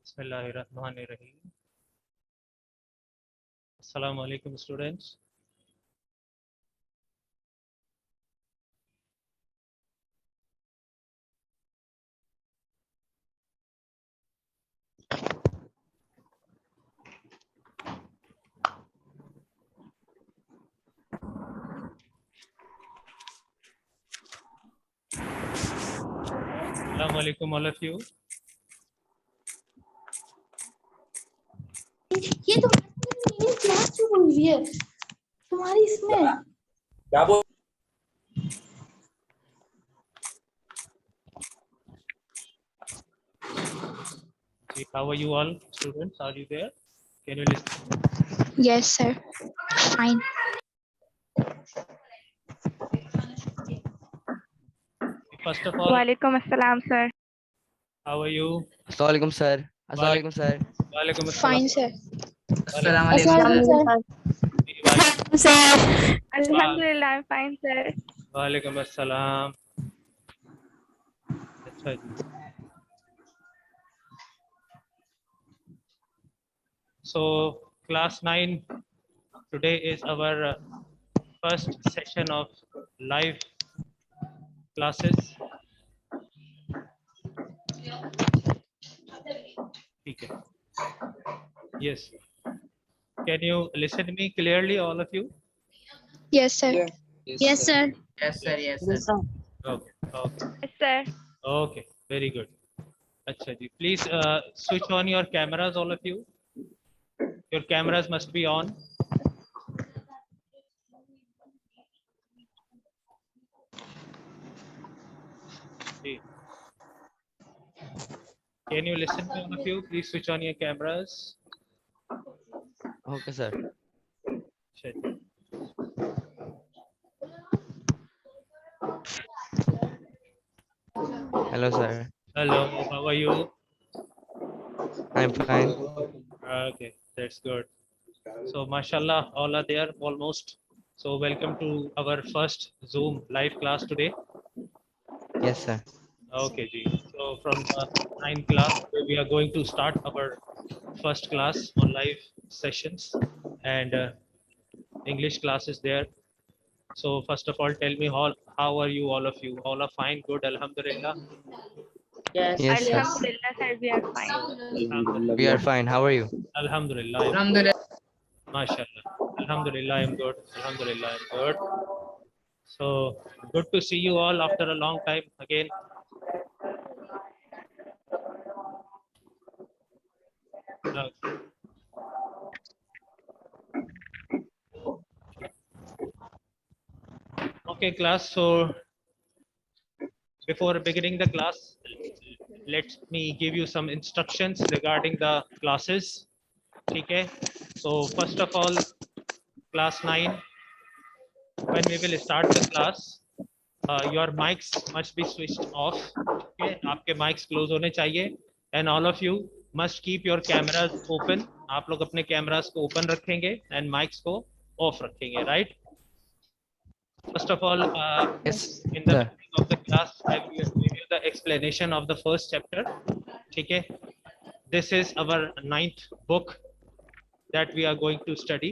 Bismillahirrahmanirrahim. Assalamu alaikum, students. Assalamu alaikum, all of you. ये तुम्हारी class क्यों बोल रही है तुम्हारी इसमें क्या बोल How are you all, students? Are you there? Can you listen? Yes sir fine First of all, वालेकुम अस्सलाम सर। how are you? अस्सलाम सर। अस्सलाम sir. Walaikum fine assalam. sir अस्सलाम sir अल्हम्दुलिल्लाह I'm fine sir। Walaikum assalam. अच्छा जी. So, class 9, today is our first session of live classes. Okay. Yes. Can you listen to me clearly, all of you? yes sir yes sir Yes sir, yes sir. Okay. Okay. Yes sir। Okay. Very good. Acha ji. Please switch on your cameras, all of you. Your cameras must be on. जी. Can you listen to all of you? Please switch on your cameras. Okay sir. Acha ji. Hello sir. Hello. How are you? I'm fine. Okay. That's good. So, mashallah, all are there almost. So, welcome to our first Zoom live class today. Yes sir. Okay, ji. So from the 9th class, we are going to start our first class on live sessions and English classes there. So first of all, tell me how are you, all of you? All are fine, good, alhamdulillah. Yes sir. अल्हम्दुलिल्लाह sir we are fine। Alhamdulillah. We are fine. How are you? Alhamdulillah. Mashallah. Alhamdulillah, I'm good. Alhamdulillah, I'm good. So good to see you all after a long time again. Okay, class. So before beginning the class, let me give you some instructions regarding the classes. Okay. So first of all, class 9, when we will start the class, your mics must be switched off. Okay, आपके mics close होने चाहिए, and all of you must keep your cameras open. आप लोग अपने cameras को open रखेंगे and mics को off रखेंगे, right? First of all, Yes in the sir. beginning of the class, I will give you the explanation of the first chapter. Okay, this is our 9th book that we are going to study.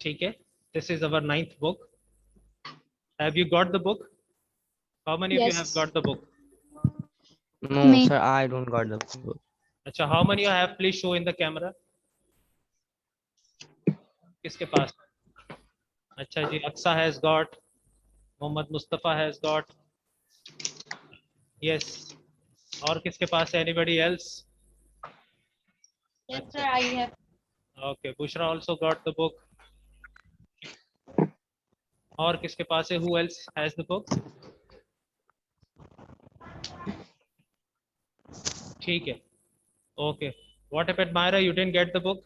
Okay, this is our 9th book. Have you got the book? How many of you Yes. have got the book? No Me. sir, I don't got the book. अच्छा, how many you have? Please show in the camera. किसके पास? अच्छा जी, Aksa has got. Mohammad Mustafa has got. Yes. और किसके पास है? Anybody else? yes sir I have Okay, Bushra also got the book. और किसके पास है? Who else has the book? ठीक है. Okay. What happened, Myra? You didn't get the book?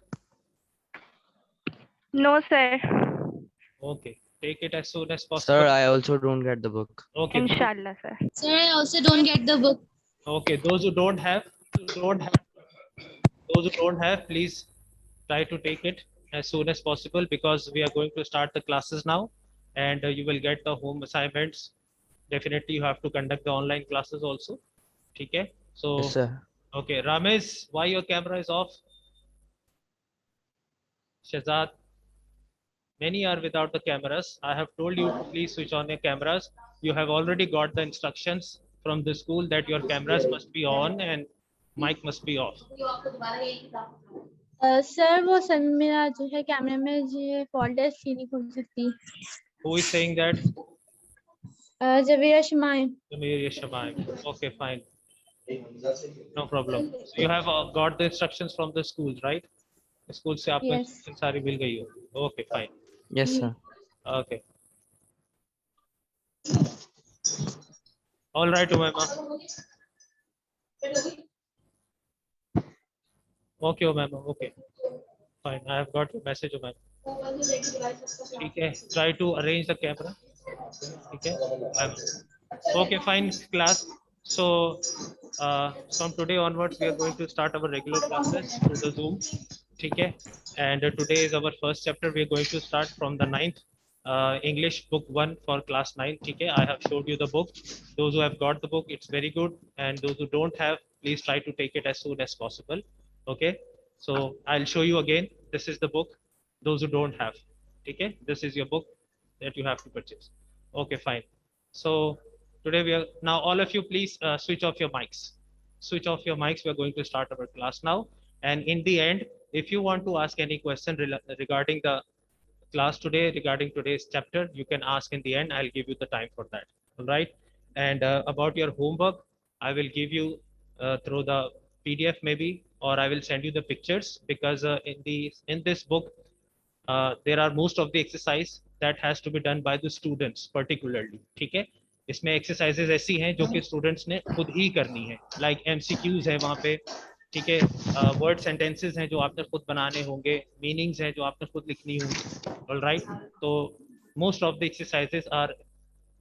No sir। Okay. Take it as soon as possible. Sir, I also don't get the book. Okay. इंशाल्लाह sir. sir I also don't get the book Okay. Those who don't have, please try to take it as soon as possible because we are going to start the classes now, and you will get the home assignments. Definitely, you have to conduct the online classes also. Okay. So Yes sir. Okay, Ramesh, why your camera is off? Shazad, many are without the cameras. I have told you to please switch on your cameras. You have already got the instructions from the school that your cameras must be on and mic must be off. Sir वो sir मेरा जो है कैमरे में जो fault है इसलिए नहीं खुल सकती Who is saying that? जवेरा शमाए Samir Yashamayim. Okay, fine. No problem. So you have got the instructions from the schools, right? School से आपको Yes. इंस्ट्रक्शन सारी मिल गई हो. Okay, fine. Yes, sir. Okay. All right, Umayma. Okay, Umayma. Okay. Fine. I have got your message, Umayma. ठीक है. Try to arrange the camera. ठीक है. Okay, fine, class. So from today onwards, we are going to start our regular classes through the Zoom. ठीक है. And today is our first chapter. We are going to start from the 9th English book 1 for class 9. ठीक है. I have showed you the book. Those who have got the book, it's very good. And those who don't have, please try to take it as soon as possible. Okay. So I'll show you again. This is the book. Those who don't have. Okay. This is your book that you have to purchase. Okay, fine. So today we are now all of you please switch off your mics. Switch off your mics. We are going to start our class now. And in the end, if you want to ask any question regarding the class today, regarding today's chapter, you can ask in the end. I'll give you the time for that. All right. And about your homework, I will give you through the PDF maybe, or I will send you the pictures because in this book there are most of the exercise that has to be done by the students particularly. ठीक है. इसमें exercises ऐसी हैं जो कि students ने खुद ही करनी है. Like MCQs है वहाँ पे. ठीक है. Word sentences हैं जो आपने खुद बनाने होंगे. Meanings हैं जो आपने खुद लिखनी होंगी. All right. तो most of the exercises are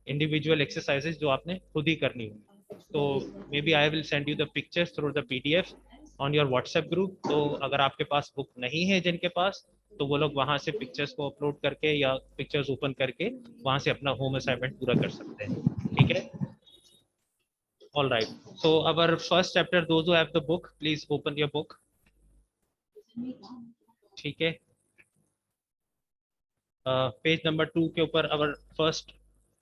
individual exercises जो आपने खुद ही करनी होंगी. तो maybe I will send you the pictures through the PDF on your WhatsApp group. तो अगर आपके पास बुक नहीं है जिनके पास, तो वो लोग वहां से पिक्चर्स को अपलोड करके या पिक्चर्स ओपन करके वहां से अपना होम असाइनमेंट पूरा कर सकते हैं. ठीक है. All right. So our first chapter, those who have the book, please open your book. ठीक है. Page number 2 के ऊपर our first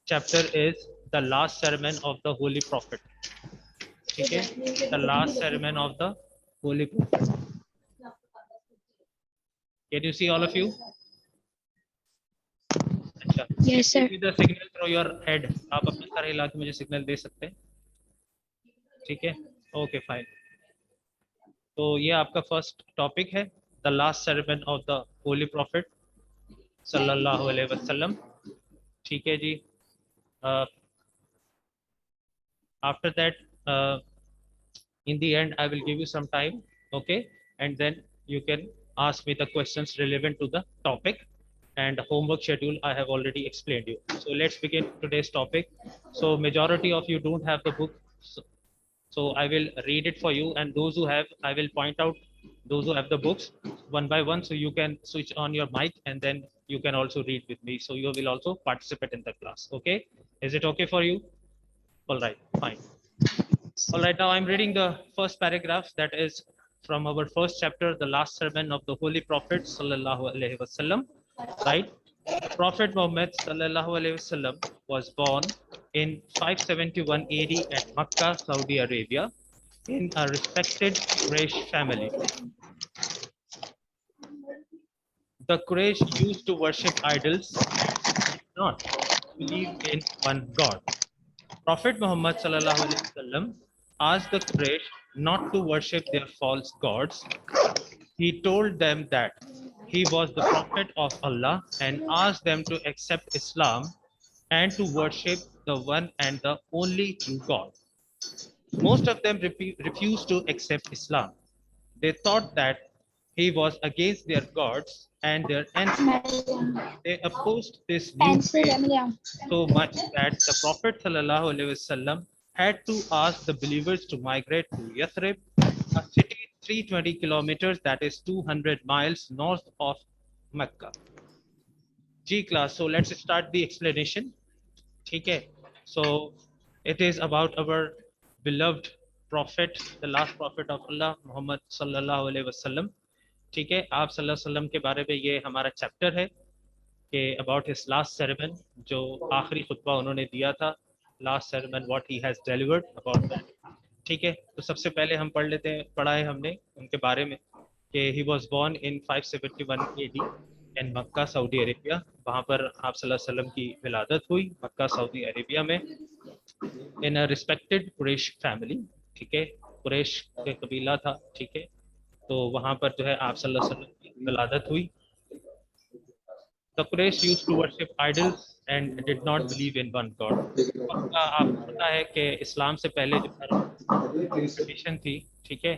chapter is the last sermon of the holy prophet. ठीक है. The last sermon of the holy prophet. Can you see all of you? अच्छा. Yes, sir. Give me the signal through your head. आप अपना sir हिला के मुझे signal दे सकते हैं. ठीक है. Okay fine. तो ये आपका फर्स्ट टॉपिक है, the last sermon of the holy prophet सल्लल्लाहु अलैहि वसल्लम. ठीक है जी. After that in the end I will give you some time, okay, and then you can ask me the questions relevant to the topic, and homework schedule I have already explained you. So let's begin today's topic. So majority of you don't have the book, so I will read it for you, and those who have, I will point out those who have the books one by one, so you can switch on your mic and then you can also read with me, so you will also participate in the class. Okay, is it okay for you? All right, fine. All right, now I'm reading the first paragraph, that is from our first chapter, the last sermon of the Holy Prophet Sallallahu Alaihi Wasallam. Right? Prophet Muhammad Sallallahu Alaihi Wasallam was born in 571 AD at Makkah, Saudi Arabia, in a respected Quraysh family. The Quraysh used to worship idols and did not believe in one God. Prophet Muhammad Sallallahu Alaihi Wasallam asked the Quraysh not to worship their false gods. He told them that he was the prophet of Allah and asked them to accept Islam and to worship the one and the only true God. Most of them refused to accept Islam. They thought that he was against their gods and their ancestors. They opposed this new faith so much that the Prophet ﷺ had to ask the believers to migrate to Yathrib, a city 320 kilometers, that is 200 miles north of Mecca. G class, so let's start the explanation. Okay, so it is about our beloved prophet, the last prophet of Allah, Muhammad sallallahu alaihi wasallam. ठीक है, आप सल्लल्लाहु अलैहि वसल्लम के बारे में ये हमारा चैप्टर है कि अबाउट हिज लास्ट sermon, जो आखिरी खुतबा उन्होंने दिया था, last sermon what he has delivered about that. ठीक है, तो सबसे पहले हम पढ़ लेते हैं, पढ़ा है हमने उनके बारे में कि he was born in 571 AD in Mecca, Saudi Arabia. वहाँ पर आप सल्लल्लाहु अलैहि वसल्लम की विलादत हुई, मक्का सऊदी अरेबिया में, इन अ रिस्पेक्टेड कुरैश फैमिली. ठीक है, कुरैश के कबीला था. ठीक है, तो वहाँ पर जो है आप सल्लल्लाहु अलैहि वसल्लम की विलादत हुई. The Quraysh used to worship idols and did not believe in one God. का आपको पता है कि इस्लाम से पहले जो ट्रेडिशन थी, ठीक है,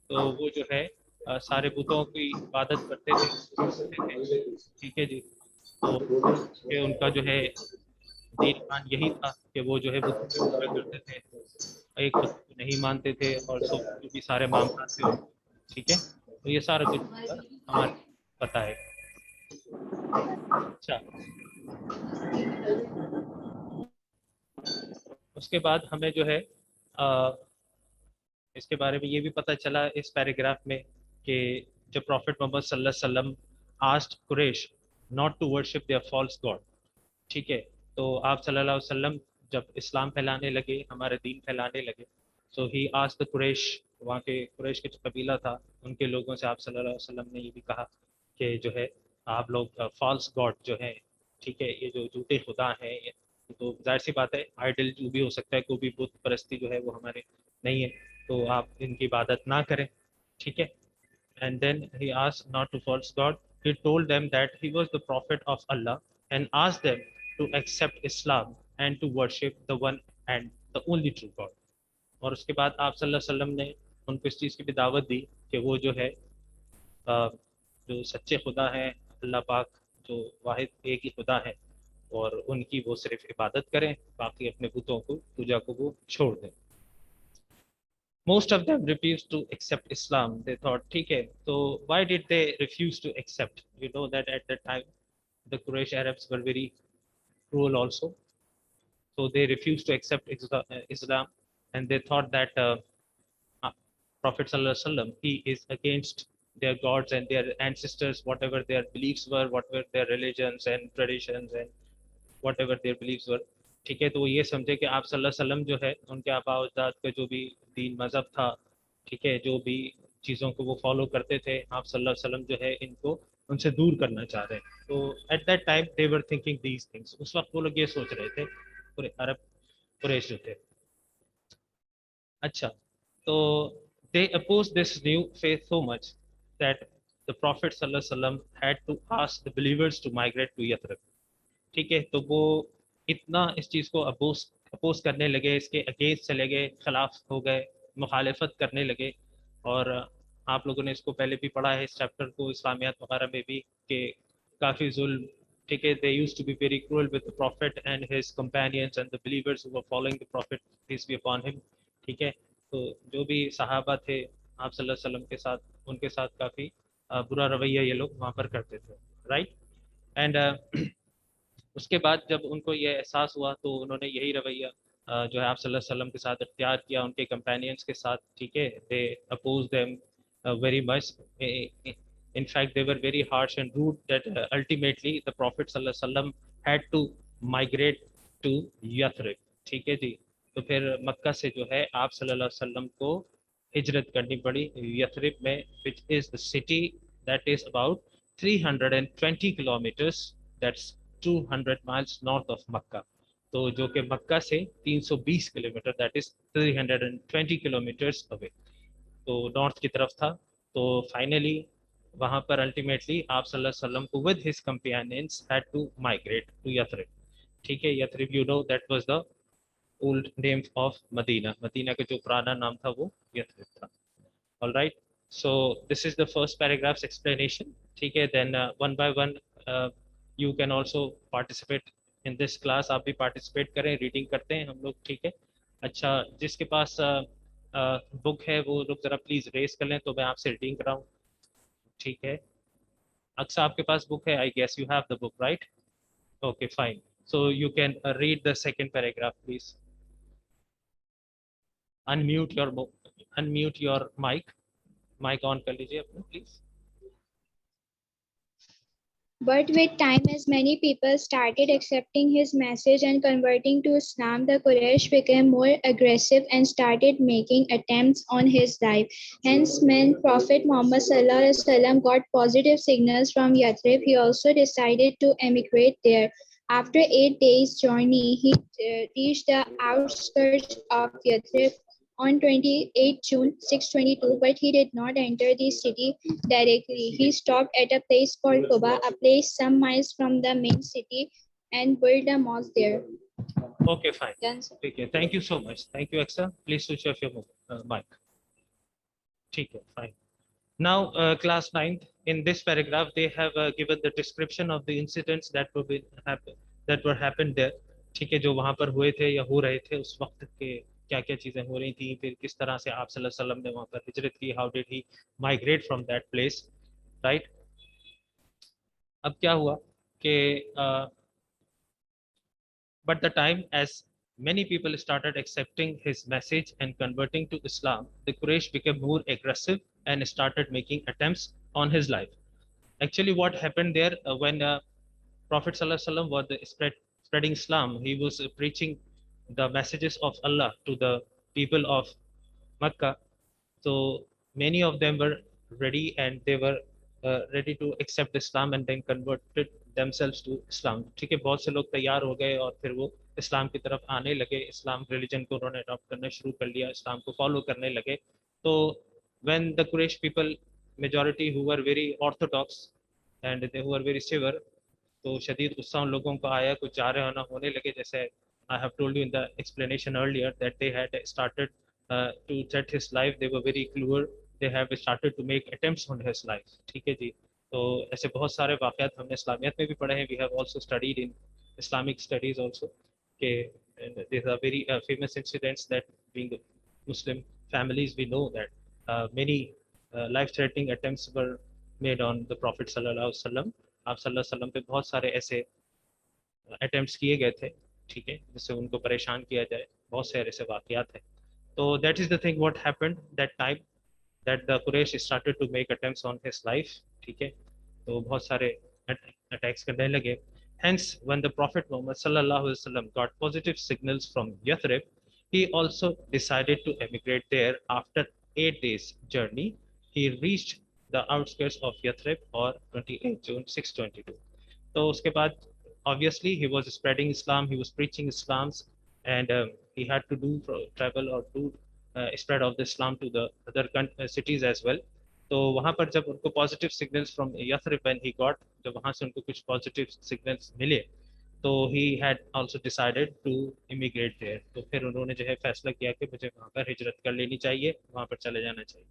तो वो जो है सारे बुतों की इबादत करते थे, ठीक है जी. तो कि उनका जो है दीन ईमान यही था कि वो जो है बुतों की पूजा करते थे, एक बुत को नहीं मानते थे, और सब जो भी सारे मामला थे उनके. ठीक है, तो ये सारा कुछ हमारे पता है. अच्छा, उसके बाद हमें जो है इसके बारे में ये भी पता चला इस पैराग्राफ में कि जब प्रॉफिट मोहम्मद सल्लल्लाहु अलैहि वसल्लम asked Quraysh not to worship their false god. ठीक है, तो आप सल्लल्लाहु अलैहि वसल्लम जब इस्लाम फैलाने लगे, हमारे दीन फैलाने लगे, सो ही आस्क्ड द कुरैश, वहाँ के कुरैश के जो कबीला था उनके लोगों से आप सल्लल्लाहु अलैहि वसल्लम ने ये भी कहा कि जो है आप लोग फॉल्स गॉड जो है, ठीक है, ये जो झूठे खुदा हैं, तो जाहिर सी बात है आइडल जो भी हो सकता है, कोई भी बुत परस्ती जो है वो हमारे नहीं है, तो आप इनकी इबादत ना करें. ठीक है, and then he asked not to false God. He told them that he was the prophet of Allah and asked them to accept Islam and to worship the one and the only true God. और उसके बाद आप सल्लल्लाहु अलैहि वसल्लम ने उनको इस चीज़ की भी दावत दी कि वो जो है जो सच्चे खुदा हैं, अल्लाह पाक जो वाहिद एक ही खुदा है, और उनकी वो सिर्फ इबादत करें, बाकी अपने बुतों को पूजा को वो छोड़ दें. Most of them refused to accept Islam. They thought, okay, so why did they refuse to accept? You know that at that time, the Quraysh Arabs were very cruel also. So they refused to accept Islam, and they thought that Prophet Sallallahu Alaihi Wasallam, he is against their gods and their ancestors, whatever their beliefs were, whatever their religions and traditions and whatever their beliefs were. ठीक है, तो वो ये समझे कि आप सल्लल्लाहु अलैहि वसल्लम जो है उनके आबा अजदाद का जो भी दीन मजहब था, ठीक है, जो भी चीज़ों को वो फॉलो करते थे, आप सल्लल्लाहु अलैहि वसल्लम जो है इनको उनसे दूर करना चाह रहे हैं. तो at that time they were thinking these things. उस वक्त वो लोग ये सोच रहे थे, पूरे अरब कुरैश जो थे. अच्छा, तो they opposed this new faith so much that the Prophet sallallahu alaihi wasallam had to ask the believers to migrate to Yathrib. ठीक है, तो वो इतना इस चीज़ को अपोज करने लगे, इसके अगेंस्ट चले गए, खिलाफ हो गए, मुखालफत करने लगे. और आप लोगों ने इसको पहले भी पढ़ा है इस चैप्टर को इस्लामियात वगैरह में भी कि काफ़ी जुल्म, ठीक है, they used to be very cruel with the prophet and his companions and the believers who were following the prophet, peace be upon him. ठीक है, तो जो भी सहाबा थे आप सल्लल्लाहु अलैहि वसल्लम के साथ, उनके साथ काफ़ी बुरा रवैया ये लोग वहाँ पर करते थे. राइट, एंड उसके बाद जब उनको ये एहसास हुआ तो उन्होंने यही रवैया जो है आप सल्लल्लाहु अलैहि वसल्लम के साथ इख्तियार किया, उनके कंपेनियंस के साथ. ठीक है, they oppose them very much. In fact, they were very harsh and rude that ultimately the Prophet sallallahu alaihi wasallam had to migrate to Yathrib. ठीक है जी, तो फिर मक्का से जो है आप सल्लल्लाहु अलैहि वसल्लम को हिजरत करनी पड़ी यथरिब में, which is the city that is about 320 kilometers, that's 200 miles north of Makkah. तो जो कि मक्का से 320 kilometre, that is 320 kilometers away, तो नॉर्थ की तरफ था. तो फाइनली वहां पर अल्टीमेटली आप सल्लल्लाहु अलैहि वसल्लम को with his companions had to migrate to Yathrib. ठीक है, Yathrib you know that was the old name of Medina. Medina का जो पुराना नाम था वो यथरिब था. All right, so this is the first paragraphs explanation. ठीक है, then one by one you can also participate in this class. आप भी पार्टिसिपेट करें, रीडिंग करते हैं हम लोग. ठीक है, अच्छा, जिसके पास बुक है वो लोग जरा प्लीज रेस कर लें तो मैं आपसे रीडिंग कराऊं. ठीक है, अक्सर आपके पास बुक है, I guess you have the book, right? Okay, fine. So you can read the second paragraph, please. Unmute your mic ऑन कर लीजिए अपना please. But with time, as many people started accepting his message and converting to Islam, the Quraysh became more aggressive and started making attempts on his life. Hence, when Prophet Muhammad ﷺ got positive signals from Yathrib, he also decided to emigrate there. After 8 days' journey, he reached the outskirts of Yathrib on 28 June 622, but he did not enter the city directly. He stopped at a place called Quba, a place some miles from the main city, and built a mosque there. Okay, fine. Done, sir. ठीक है, thank you so much. Thank you, Aksa. Please switch off your mic. ठीक है, fine. Now, class 9th, in this paragraph, they have given the description of the incidents that were happened there. ठीक है, जो वहाँ पर हुए थे या हो रहे थे उस वक्त के क्या क्या चीज़ें हो रही थी, फिर किस तरह से आप सल्लल्लाहु अलैहि वसल्लम ने वहाँ पर हिजरत की, how did he migrate from that place, right? अब क्या हुआ कि but the time as many people started accepting his message and converting to Islam, the Quraysh became more aggressive and started making attempts on his life. Actually, what happened there when Prophet ﷺ was spreading Islam, he was preaching the messages of Allah to the people of Mecca. So many of them were ready and they were ready to accept Islam and then converted themselves to Islam. ठीक है, बहुत से लोग तैयार हो गए और फिर वो इस्लाम की तरफ आने लगे, इस्लाम रिलीजन को उन्होंने अडॉप्ट करना शुरू कर लिया, इस्लाम को फॉलो करने लगे. तो when the Quraysh people, majority who were very orthodox and they who were very severe, तो शदीद गुस्सा उन लोगों को आया, कुछ जा रहे होने लगे, जैसे I have told you in the explanation earlier that they had started to set his life. They were very clever. They have started to make attempts on his life. ठीक है जी. तो ऐसे बहुत सारे वाक़यात हमने इस्लामियत में भी पढ़े हैं. We have also studied in Islamic studies also. के these are very famous incidents that being Muslim families we know that many life-threatening attempts were made on the Prophet sallallahu alaihi wasallam. आप सल्लल्लाहु अलैहि वसल्लम पे बहुत सारे ऐसे attempts किए गए थे, ठीक है, जिससे उनको परेशान किया जाए. बहुत से ऐसे वाक़यात हैं. तो that is the thing what happened that time that the Quraysh started to make attempts on his life. ठीक है, तो बहुत सारे attacks करने लगे. Hence, when the Prophet Muhammad sallallahu alaihi wasallam got positive signals from Yathrib, he also decided to emigrate there. After 8 days journey, he reached the outskirts of Yathrib on 28 June 622. तो उसके बाद obviously he was spreading Islam, he was preaching Islam, and he had to do travel or do spread of the Islam to the other cities as well. तो वहाँ पर जब उनको positive signals from Yathrib when he got, जब वहाँ से उनको कुछ पॉजिटिव सिग्नल्स मिले, तो he had also decided to immigrate there. तो फिर उन्होंने जो है फैसला किया कि मुझे वहाँ पर हिजरत कर लेनी चाहिए, वहाँ पर चले जाना चाहिए.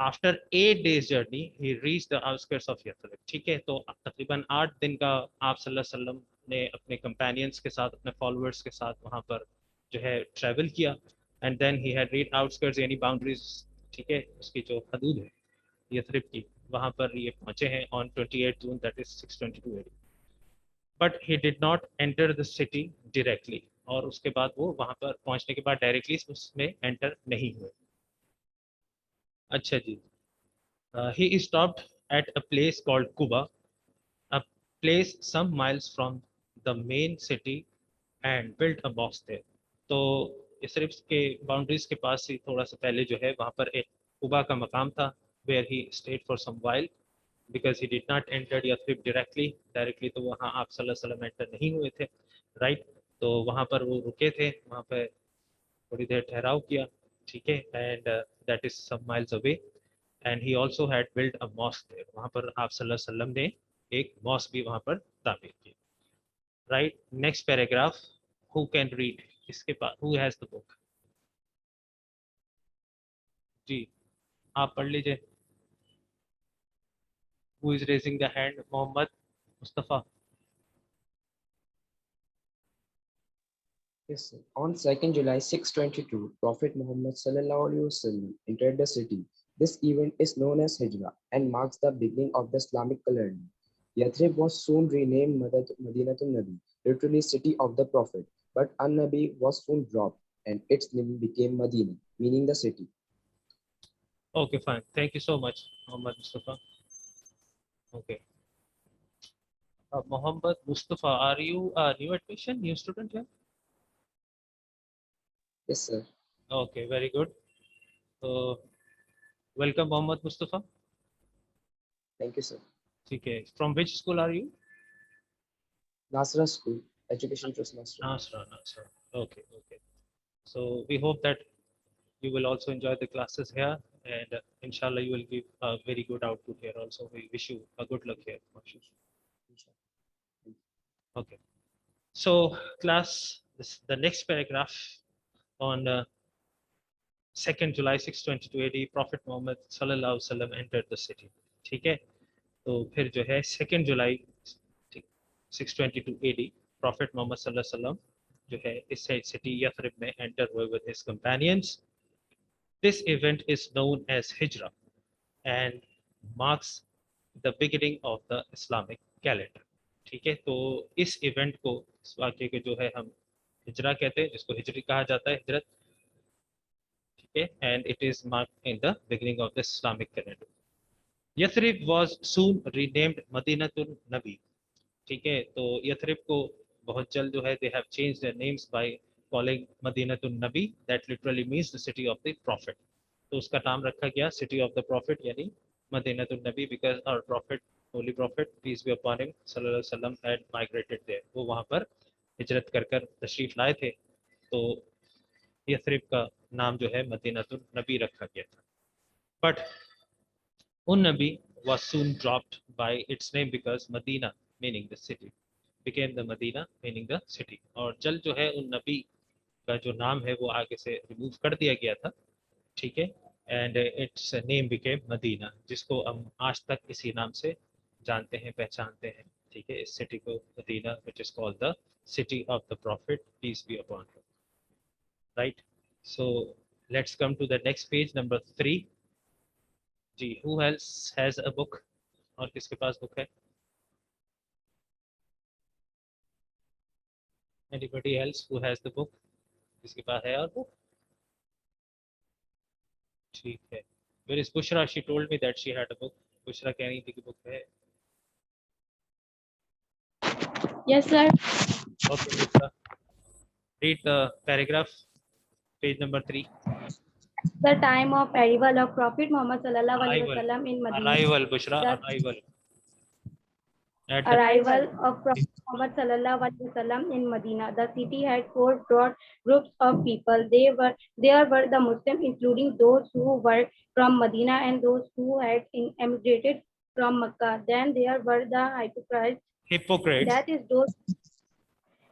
After 8 days journey he reach the outskirts of Yathrib. ठीक है, तो तकरीबन 8 दिन का आप सल्लल्लाहु अलैहि वसल्लम ने अपने कंपेनियंस के साथ, अपने फॉलोअर्स के साथ वहाँ पर जो है ट्रैवल किया. And then he had reach outskirts यानी बाउंड्रीज, ठीक है, उसकी जो हदूद है यथरिब की, वहाँ पर ये पहुँचे हैं on 28 June, that is 622 AD. But he did not enter the city directly, और उसके बाद वो वहाँ पर पहुँचने के बाद डायरेक्टली उसमें एंटर नहीं हुए. अच्छा जी. He stopped at a place called Quba, a place some miles from the main city, and built a mosque there. तो इसरिफ के बाउंड्रीज के पास ही थोड़ा सा पहले जो है वहाँ पर एक कुबा का मकाम था, where he stayed for some while because he did not enter Yathrib directly तो वहाँ आप सल्लल्लाहु अलैहि वसल्लम एंटर नहीं हुए थे, राइट. तो वहाँ पर वो रुके थे, वहाँ पर थोड़ी देर ठहराव किया, ठीक है, and that is some miles away. And he also had built a mosque there. वहाँ पर आप सल्लल्लाहु अलैहि वसल्लम ने एक मॉस्क भी वहाँ पर तामीर की, right. Next paragraph, who can read, इसके पास हु हैज द बुक? जी आप पढ़ लीजिए. Who is raising the hand? Mohammad Mustafa. Yes, sir. On 2nd July 622, Prophet Muhammad sallallahu alaihi wasallam entered the city. This event is known as Hijrah and marks the beginning of the Islamic calendar. Yathrib was soon renamed Madinatul Nabi, literally city of the Prophet, but An-Nabi was soon dropped and its name became Medina, meaning the city. Okay, fine. Thank you so much, Muhammad Mustafa. Okay. Muhammad Mustafa, are you a new admission, new student here? Yes, sir. Okay, very good. Welcome, Muhammad Mustafa. Thank you, sir. Okay. From which school are you? Nasra School, Education Trust Nasra. Nasra, Nasra. Okay, okay. So we hope that you will also enjoy the classes here, and inshallah you will give a very good output here also. We wish you a good luck here. Okay. So class, the next paragraph on 2nd July 622 AD, Prophet Muhammad sallallahu alaihi wasallam entered the city. ठीक है? तो फिर जो है 2nd July 622 AD, Prophet Muhammad sallallahu alaihi wasallam जो है इस city Yathrib में enter हुए with his companions. This event is known as Hijrah and marks the beginning of the Islamic calendar. ठीक है, तो इस इवेंट को, इस वाक्य को जो है हम हिजरा कहते हैं, जिसको हिजरी कहा जाता है, हिजरत. ठीक है, and it is marked in the beginning of the Islamic calendar. Yathrib was soon renamed Madinatul Nabi. ठीक है, तो यथरिब को बहुत जल्द जो है they have changed their names by calling Madinatul Nabi, that literally means the city of the prophet. तो उसका नाम रखा गया city of the prophet यानी Madinatul Nabi, because our prophet, holy prophet, peace be upon him, sallallahu alaihi wasallam, had migrated there. वो वहाँ पर हिजरत कर कर तशरीफ लाए थे, तो यथरिब का नाम जो है मदीनातुल नबी रखा गया था. But Nabi was soon dropped by its name because Medina, meaning the city, became the Medina, meaning the city. और जल्द जो है उन नबी का जो नाम है वो आगे से रिमूव कर दिया गया था. ठीक है, and its name became Medina, जिसको हम आज तक इसी नाम से जानते हैं, पहचानते हैं. ठीक है, इस सिटी को Medina, which is called the city of the prophet, peace be upon him. Right, so let's come to the next page, number 3. जी, who else has a book? और किसके पास बुक है? Anybody else who has the book? किसके पास है और book? ठीक है. Where is Bushra? She told me that she had a book. Bushra कह रही थी कि बुक है. Yes, sir. Okay, Bushra. Read the paragraph, page number 3. The time of arrival of Prophet Muhammad sallallahu alaihi Arrival. wasallam in Medina. Arrival, Bushra. The Arrival. At the arrival of Prophet Muhammad sallallahu alaihi wasallam in Medina. The city had 4 broad groups of people. There were the Muslims, including those who were from Medina and those who had emigrated from Mecca. Then there were the hypocrites. hypocrites. That is those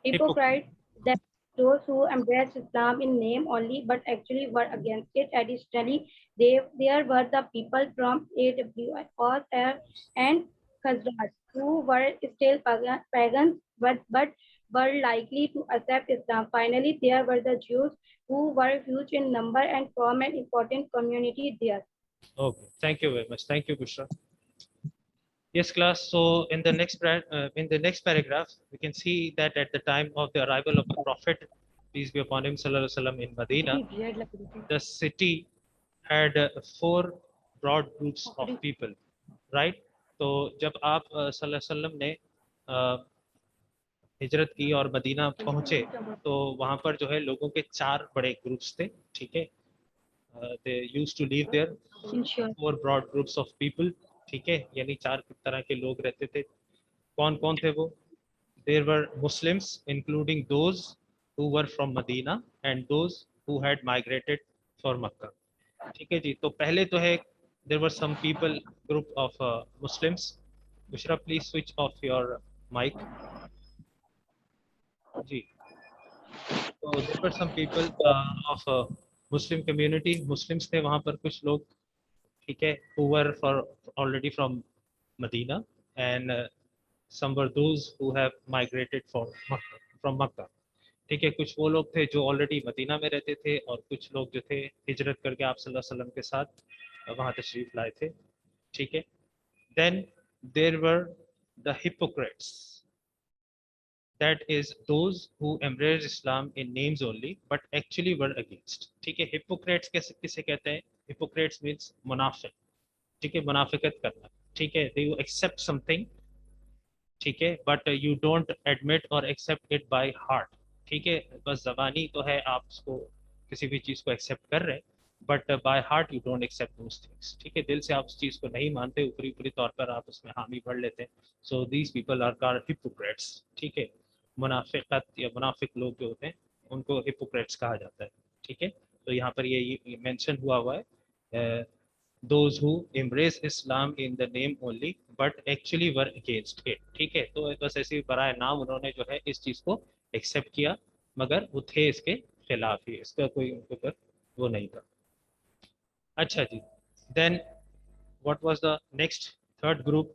hypocrites. That those who embraced Islam in name only, but actually were against it. Additionally, there were the people from AWS and Khazraj, who were still pagans, but were likely to accept Islam. Finally, there were the Jews, who were huge in number and form an important community there. Okay, thank you very much. Thank you, Bushra. Yes, class. So in the next paragraph, we can see that at the time of the arrival of the Prophet, peace be upon him, sallallahu alaihi wasallam, in Medina, the city had 4 broad groups of people, right? तो जब आप सल्लल्लाहु अलैहि वसल्लम ने हिजरत की और मदीना पहुंचे, तो वहां पर जो है लोगों के 4 बड़े ग्रुप्स थे. ठीक है, they used to live there, 4 broad groups of people. ठीक है, यानी 4 तरह के लोग रहते थे. कौन कौन थे वो? There were Muslims, including those who were from Medina and those who had migrated for Makkah. ठीक है जी, तो पहले तो है there were some people, group of Muslims. Bushra, please switch off your mic. जी, तो there were some people of Muslim community. Muslims थे वहाँ पर कुछ लोग. ठीक है, who were already from Medina, and some were those who have migrated from Makkah. ठीक है, कुछ वो लोग थे जो ऑलरेडी मदीना में रहते थे और कुछ लोग जो थे हिजरत करके आप सल्लल्लाहु अलैहि वसल्लम के साथ वहाँ तशरीफ लाए थे. ठीक है, then there were the hypocrites. that is those who embrace Islam in names only but actually were against. ठीक है, hypocrites किसे कहते हैं? Hypocrites means मुनाफिक. ठीक है, मुनाफिकत करना. ठीक है, they accept something. ठीक है, but you don't admit or accept it by heart. ठीक है, बस जबानी तो है, आप उसको किसी भी चीज़ को एक्सेप्ट कर रहे हैं, but by heart you don't accept those things. ठीक है, दिल से आप उस चीज़ को नहीं मानते, ऊपरी ऊपरी तौर पर आप उसमें हामी भर लेते हैं. So these people are called hypocrites. ठीक है, मुनाफिकत या मुनाफिक लोग जो होते हैं उनको हिपोक्रेट्स कहा जाता है. ठीक है, तो यहाँ पर ये मेंशन हुआ है, those who embrace Islam in the name only but actually were against it. ठीक है, तो बस ऐसे बराए नाम उन्होंने जो है इस चीज़ को एक्सेप्ट किया, मगर वो थे इसके खिलाफ ही, इसका कोई उनके ऊपर वो नहीं था. अच्छा जी, then what was the next third group?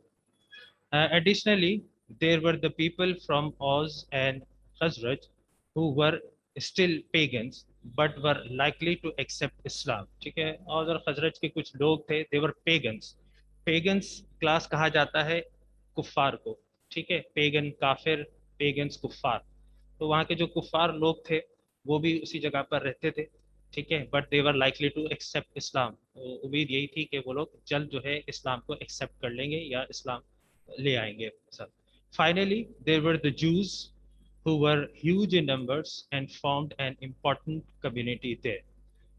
Additionally, there were the people from Oz and Khazraj who were still pagans but were likely to accept Islam. ठीक है, औज और खजरज के कुछ लोग थे, they were pagans. Pagans class कहा जाता है कुफ़ार को. ठीक है, पेगन काफिर, पेगन्स कुफ़ार. तो वहाँ के जो कुफ़ार लोग थे वो भी उसी जगह पर रहते थे. ठीक है, but they were likely to accept Islam. उम्मीद यही थी कि वो लोग जल्द जो है इस्लाम को एक्सेप्ट कर लेंगे या इस्लाम ले आएंगे. Sir, finally there were the Jews who were huge in numbers and formed an important community there.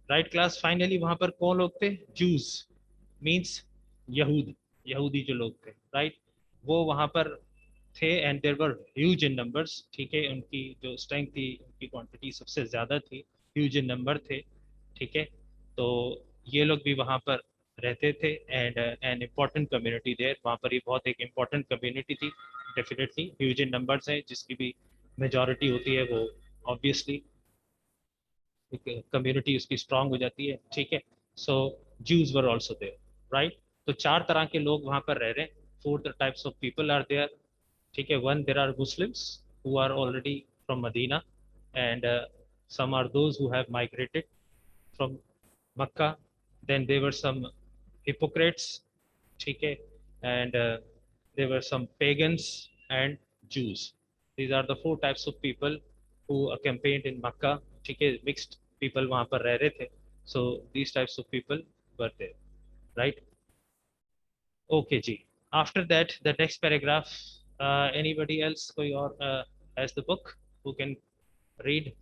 Right class, finally वहां पर कौन लोग थे? जूस मीन्स यहूदी जो लोग थे, राइट, वो वहां पर थे. And there were huge in numbers. ठीक है, उनकी जो स्ट्रेंथ थी, उनकी क्वांटिटी सबसे ज़्यादा थी, ह्यूज इन नंबर थे. ठीक है, तो ये लोग भी वहाँ पर रहते थे. And an important community there, वहाँ पर ये बहुत एक इम्पॉर्टेंट कम्युनिटी थी. डेफिनेटली ह्यूज इन नंबर्स है, जिसकी भी मेजॉरिटी होती है वो ऑब्वियसली कम्युनिटी उसकी स्ट्रांग हो जाती है. ठीक है, सो जूज वर आल्सो देयर, राइट. तो चार तरह के लोग वहाँ पर रह रहे हैं. Four types of people are there. ठीक है, one, there are Muslims who are already from Medina, and some are those who have migrated from Makkah. Then there were some hypocrites. ठीक है, and there were some pagans and Jews. These are the four types of people who campaigned in Makkah. ठीक है, mixed people वहाँ पर रह रहे थे. So these types of people were there, right? Okay ji. After that, the next paragraph. Anybody else कोई और has the book who can read?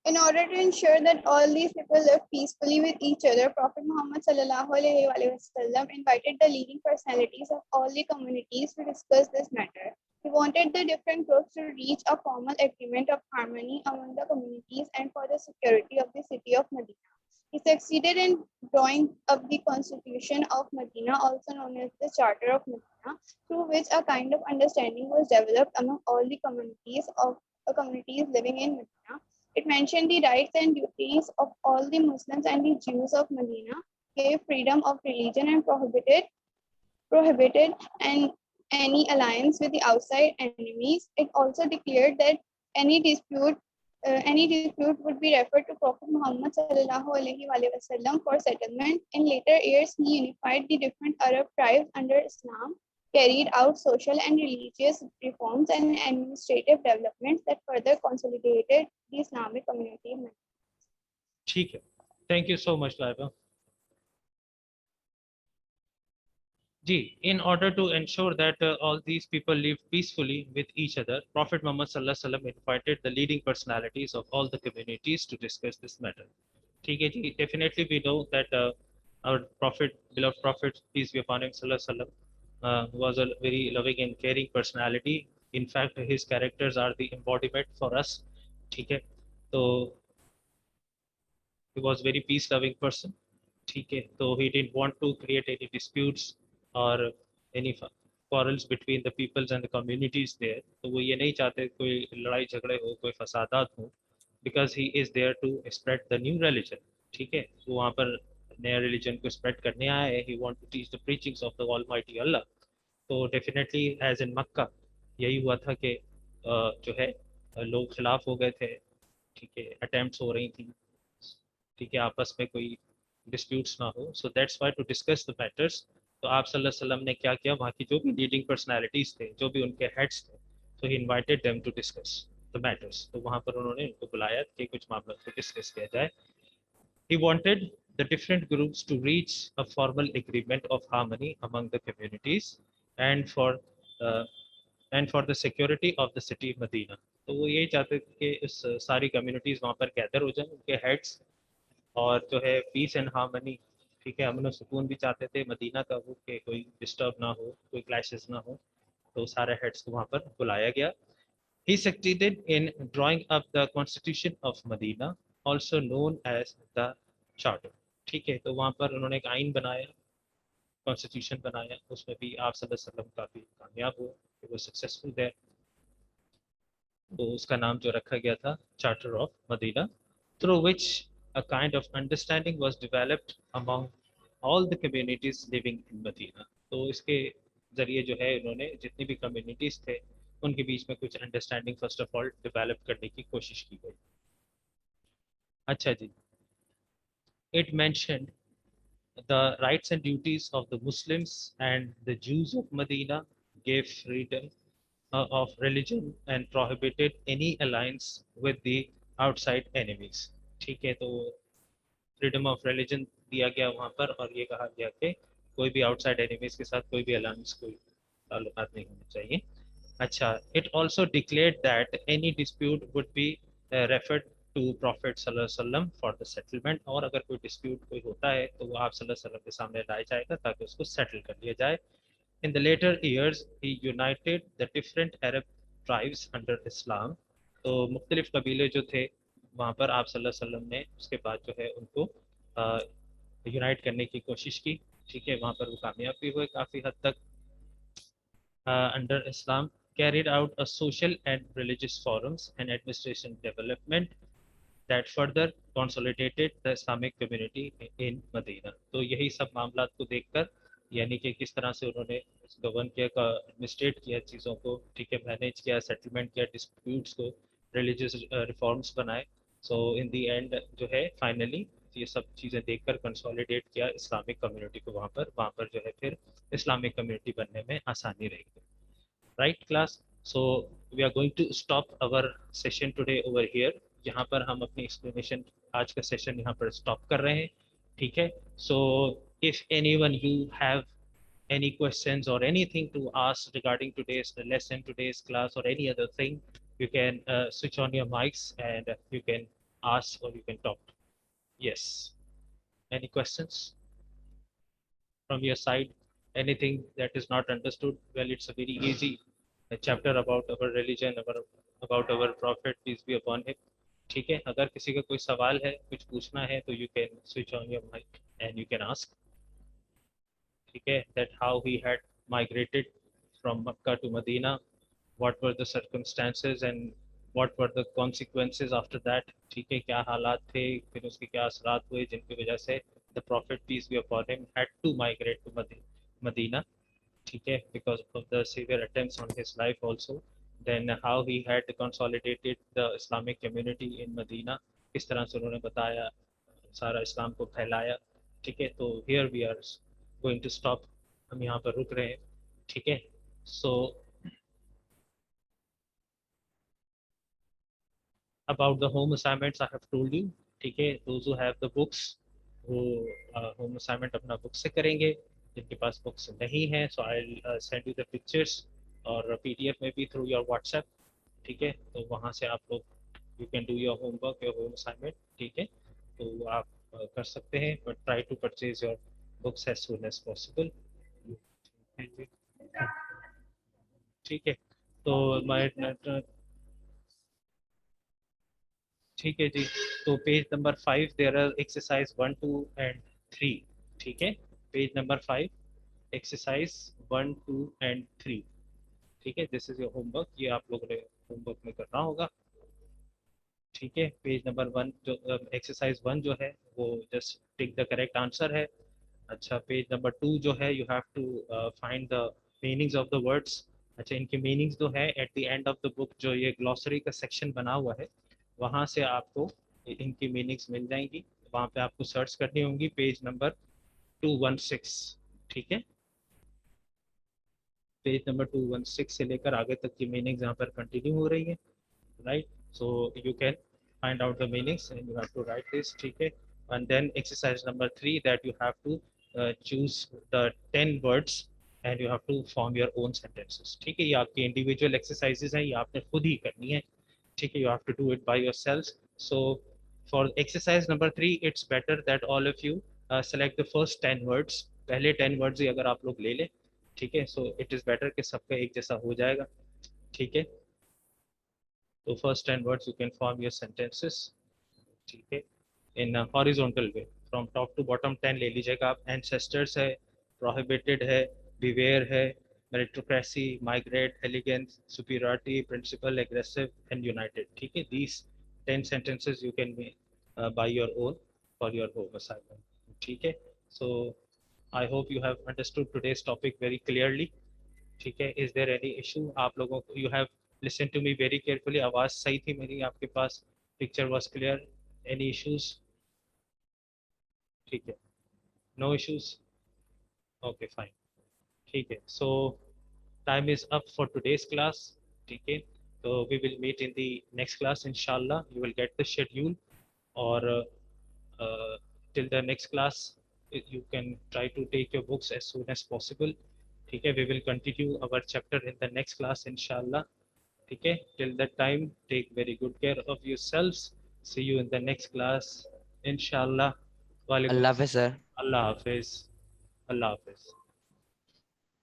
In order to ensure that all these people live peacefully with each other, Prophet Muhammad ﷺ invited the leading personalities of all the communities to discuss this matter. He wanted the different groups to reach a formal agreement of harmony among the communities and for the security of the city of Medina. He succeeded in drawing up the Constitution of Medina, also known as the Charter of Medina, through which a kind of understanding was developed among all the communities living in Medina. It mentioned the rights and duties of all the Muslims and the Jews of Medina, gave freedom of religion and prohibited any alliance with the outside enemies. It also declared that any dispute would be referred to Prophet Muhammad ﷺ for settlement. In later years, he unified the different Arab tribes under Islam, carried out social and religious reforms and administrative developments that further consolidated the Islamic community. ठीक है, thank you so much, Laiba. Ji, in order to ensure that all these people live peacefully with each other, Prophet Muhammad sallallahu alaihi wasallam invited the leading personalities of all the communities to discuss this matter. ठीक है जी, definitely we know that our Prophet, beloved Prophet, peace be upon him, sallallahu alaihi wasallam, was a very loving and caring personality. In fact, his characters are the embodiment for us. ठीक है, तो he was very peace-loving person. ठीक है, तो he didn't want to create any disputes or any quarrels between the peoples and the communities there. तो वो ये नहीं चाहते कोई लड़ाई झगड़े हो, कोई फसादात हो, because he is there to spread the new religion. ठीक है, वो वहाँ पर नया रिलीजन को स्प्रेड करने आया है. He want to teach the preachings of the Almighty Allah. तो definitely as in Makkah यही हुआ था कि जो है लोग खिलाफ हो गए थे. ठीक है, अटेम्प्ट्स हो रही थी, ठीक है, आपस में कोई disputes ना हो. So that's why to discuss the matters, तो आप सल्लल्लाहु अलैहि वसल्लम ने क्या किया, वहाँ की जो भी लीडिंग पर्सनालिटीज थे, जो भी उनके हेड्स थे, तो he invited them to discuss the matters. तो वहाँ पर उन्होंने उनको बुलाया कि कुछ मामलों को डिस्कस किया जाए। He wanted the different groups to reach a formal agreement of harmony among the communities and uh, for the security of the city Medina. तो वो यही चाहते थे कि इस सारी कम्युनिटीज वहाँ पर गैदर हो जाएं, उनके हेड्स, और जो है पीस एंड हार्मनी, ठीक है, अमन और सुकून भी चाहते थे मदीना का, वो कि कोई डिस्टर्ब ना हो, कोई क्लैशेस ना हो। तो सारे हेड्स को वहाँ पर बुलाया गया। He succeeded in drawing up the Constitution of Medina, also known as the Charter. ठीक है, तो वहाँ पर उन्होंने एक आइन बनाया, कॉन्स्टिट्यूशन बनाया, उसमें भी आप सल्लल्लाहु अलैहि वसल्लम काफी कामयाब हुए, वो सक्सेसफुल देयर। तो उसका नाम जो रखा गया था charter of Medina, through which a kind of understanding was developed among all the communities living in Medina. तो इसके जरिए जो है उन्होंने जितनी भी कम्युनिटीज थे उनके बीच में कुछ understanding first of all develop करने की कोशिश की गई। अच्छा जी, it mentioned the rights and duties of the Muslims and the Jews of Medina, gave freedom of religion and prohibited any alliance with the outside enemies. ठीक है, तो फ्रीडम ऑफ रिलीजन दिया गया वहाँ पर, और ये कहा गया कि कोई भी आउटसाइड एनिमीज के साथ कोई भी अलायंस, कोई ताल्लुकात नहीं होने चाहिए। अच्छा, it also declared that any dispute would be referred to prophet सल्लल्लाहु अलैहि वसल्लम फॉर द सेटलमेंट, और अगर कोई डिस्प्यूट कोई होता है तो वो आप सल्लल्लाहु अलैहि वसल्लम के सामने लाया जाएगा ताकि उसको सेटल कर लिया जाए। In the later years he united the different Arab tribes under Islam. तो मुख्तलिफ कबीले जो थे वहाँ पर आप सल्लल्लाहु अलैहि वसल्लम ने उसके बाद जो है उनको यूनाइट करने की कोशिश की। ठीक है, वहाँ पर वो कामयाब भी हुए काफ़ी हद तक। Under Islam carried out a social and religious forums and administration development that further consolidated the Islamic community in Medina. तो यही सब मामला को देखकर, यानी कि किस तरह से उन्होंने गवर्न किया, एडमिनिस्ट्रेट किया चीज़ों को, ठीक है, मैनेज किया, सेटलमेंट किया डिस्प्यूट्स को, रिलीजियस रिफॉर्म्स बनाए। सो इन दी एंड जो है फाइनली ये सब चीज़ें देखकर कंसोलिडेट किया इस्लामिक कम्युनिटी को वहाँ पर जो है फिर इस्लामिक कम्युनिटी बनने में आसानी रहेगी। Right class, so we are going to stop our session today over here. यहाँ पर हम अपनी एक्सप्लेनेशन, आज का सेशन यहाँ पर स्टॉप कर रहे हैं। ठीक है, so if anyone you have any questions or anything to ask regarding today's lesson, today's class, or any other thing, you can switch on your mics and you can ask or you can talk. Yes, any questions from your side? Anything that is not understood? Well, it's a very easy chapter about our religion, about our prophet, peace be upon him. ठीक है, अगर किसी का कोई सवाल है, कुछ पूछना है, तो you can switch on your mic and you can ask. ठीक है, that how he had migrated from Makkah to Medina, what were the circumstances and what were the consequences after that. ठीक है, क्या हालात थे, फिर उसके क्या असरात हुए जिनकी वजह से the prophet peace be upon him had to migrate to Medina. ठीक है, because of the severe attempts on his life also. Then how he had consolidated the Islamic community in Medina, किस तरह से उन्होंने बताया, सारा इस्लाम को फैलाया। ठीक है, तो here we are going to stop, हम यहाँ पर रुक रहे हैं। ठीक है, so about the home assignments I have told you। ठीक है, those who have the books वो home assignment अपना book से करेंगे, जिनके पास books नहीं है so I'll send you the pictures और PDF में भी through your WhatsApp। ठीक है, तो वहाँ से आप लोग you can do your homework, your home assignment। ठीक है, तो आप कर सकते हैं, but try to purchase your books as soon as possible। ठीक है, तो ठीक है जी, तो page number 5 there are exercise 1, 2 and 3। ठीक है, पेज नंबर 5 एक्सरसाइज 1, 2 and 3। ठीक है, दिस इज योर होमवर्क, ये आप लोगों ने होमवर्क में करना होगा। ठीक है, पेज नंबर 1 जो एक्सरसाइज 1 जो है वो just tick the correct answer है। अच्छा, पेज नंबर 2 जो है you have to find the meanings of the words. अच्छा, इनके मीनिंग्स जो है at the end of the book जो ये ग्लॉसरी का सेक्शन बना हुआ है वहाँ से आपको इनकी मीनिंग्स मिल जाएंगी, वहाँ पे आपको सर्च करनी होंगी पेज नंबर 216। ठीक है, पेज नंबर 216 से लेकर आगे तक की मीनिंग्स यहाँ पर कंटिन्यू हो रही है, right? So you can find out the meanings and you have to write this, ठीक है? And then exercise number 3 that you have to choose the 10 words and you have to form your own sentences, ठीक है? ये आपकी individual exercises हैं, ये आपने खुद ही करनी है, ठीक है? You have to do it by yourselves. So for exercise number 3 it's better that all of you select the first 10 words. पहले 10 words ही अगर आप लोग ले लें, ठीक है? So it is better कि सबका एक जैसा हो जाएगा, ठीक है? So first 10 words you can form your sentences, ठीक है? In a horizontal way from top to bottom 10 ले लीजिएगा आप. Ancestors है, prohibited है, beware है, meritocracy, migrate, elegance, superiority, principle, aggressive and united, ठीक है? These 10 sentences you can make by your own for your home assignment, ठीक है? So I hope you have understood today's topic very clearly, ठीक है? Is there any issue? आप लोगों को you have listened to me very carefully. आवाज सही थी मेरी आपके पास? Picture was clear. Any issues? ठीक है, no issues. Okay, fine. ठीक है, so time is up for today's class, ठीक है? So we will meet in the next class inshallah. You will get the schedule or till the next class you can try to take your books as soon as possible, ठीक है? We will continue our chapter in the next class inshallah, ठीक है? Till that time take very good care of yourselves. See you in the next class inshallah. Walaikum Allah Hafiz, sir. Allah Hafiz. Allah Hafiz.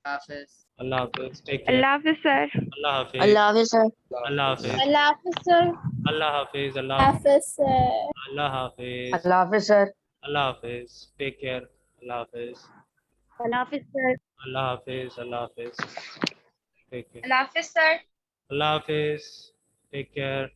Hafiz. Allah Hafiz. Take care. Allah Hafiz, sir. Allah Hafiz. Allah Hafiz, sir. Allah Hafiz. Allah Hafiz, sir. Allah Hafiz. Allah Hafiz. Hafiz, sir. Allah Hafiz. Allah Hafiz, sir. Allah Hafiz. Take care. Allah Hafiz. Allah Hafiz, sir. Allah Hafiz. Allah Hafiz. Take care. Allah Hafiz, sir. Allah Hafiz. Take care.